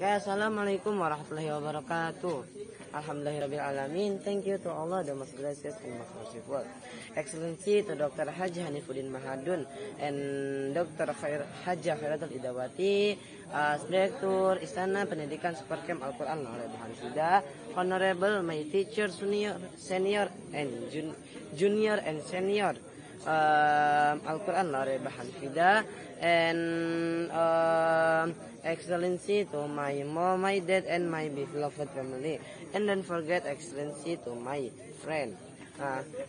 Oke, assalamualaikum warahmatullahi wabarakatuh. Alhamdulillahirrabbilalamin. Thank you to Allah, the most gracious and most merciful. Excellency to Dr. Haji Hanifuddin Mahadun and Dr. Haji Khairatul Idawati, as Direktur Istana Pendidikan Supercamp Al-Quran Al-Bahan Fida, Honorable my teacher senior and junior and senior Al-Quran Al-Bahan Fida, and Excellency to my mom, my dad, and my beloved family. And don't forget, Excellency to my friend.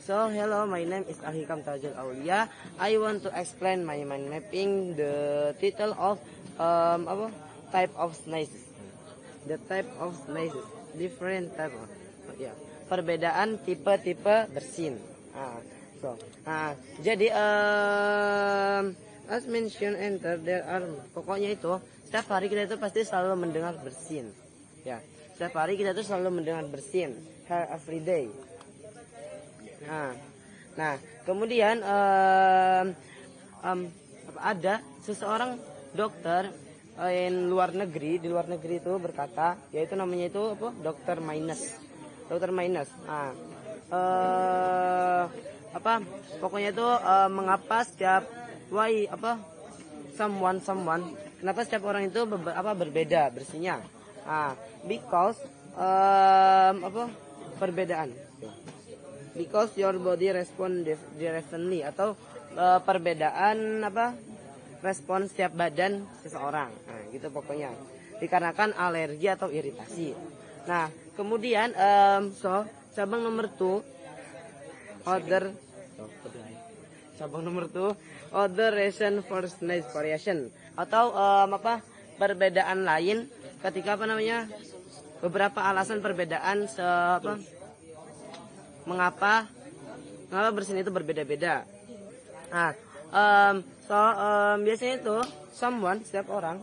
So hello, my name is Al-Hikam Tajul Aulia. I want to explain my mind mapping the title of type of sneezes. The type of sneezes, different type of perbedaan tipe-tipe bersin. Jadi as mentioned enter there are, pokoknya itu setiap hari kita itu pasti selalu mendengar bersin. Ya, setiap hari kita itu selalu mendengar bersin, every day. Nah, kemudian ada seseorang dokter di luar negeri itu berkata, yaitu namanya itu dokter Minus. Pokoknya itu mengapa setiap someone kenapa setiap orang itu berbeda bersinya? Because perbedaan. Because your body respond differently, atau perbedaan respon setiap badan seseorang. Gitu pokoknya. Dikarenakan alergi atau iritasi. Nah, kemudian cabang nomor 2 other reason for sneeze variation, atau perbedaan lain ketika beberapa alasan perbedaan mengapa bersin itu berbeda-beda. Biasanya itu setiap orang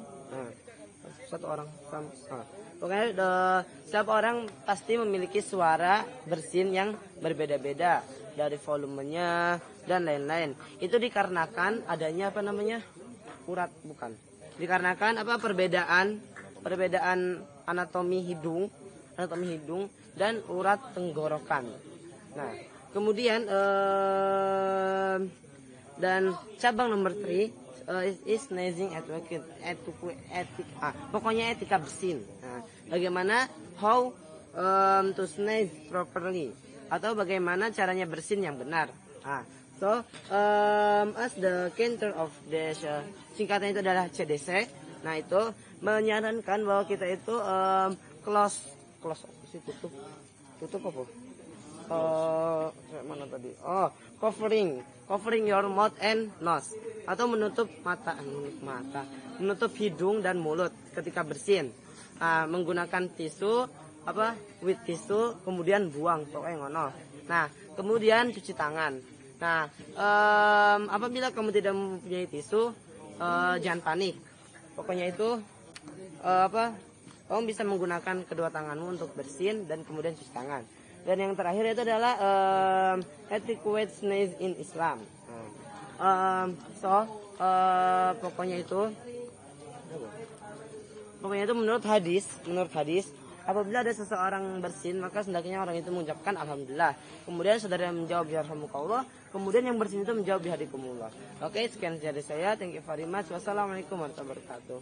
pokoknya setiap orang pasti memiliki suara bersin yang berbeda-beda, dari volumenya dan lain-lain. Itu dikarenakan adanya urat, bukan. Dikarenakan perbedaan anatomi hidung dan urat tenggorokan. Nah, kemudian dan cabang nomor 3 is sneezing pokoknya etika bersin. Bagaimana how to sneeze properly, atau bagaimana caranya bersin yang benar. As the counter of the singkatnya itu adalah CDC. Nah, itu menyarankan bahwa kita itu tutup apa? Mana tadi? Covering your mouth and nose, atau menutup menutup hidung dan mulut ketika bersin. Menggunakan tisu with tisu, kemudian buang pokoknya ngono. Nah, kemudian cuci tangan. Nah, apabila kamu tidak mempunyai tisu, jangan panik. Pokoknya itu kamu bisa menggunakan kedua tanganmu untuk bersin dan kemudian cuci tangan. Dan yang terakhir itu adalah etiquette sneeze in Islam. Pokoknya itu menurut hadis, apabila ada seseorang bersin, maka hendaknya orang itu mengucapkan alhamdulillah. Kemudian saudara menjawab yarhamukallah, kemudian yang bersin itu menjawab bihadikumullah. Oke, sekian dari saya. Thank you very much. Wassalamualaikum warahmatullahi wabarakatuh.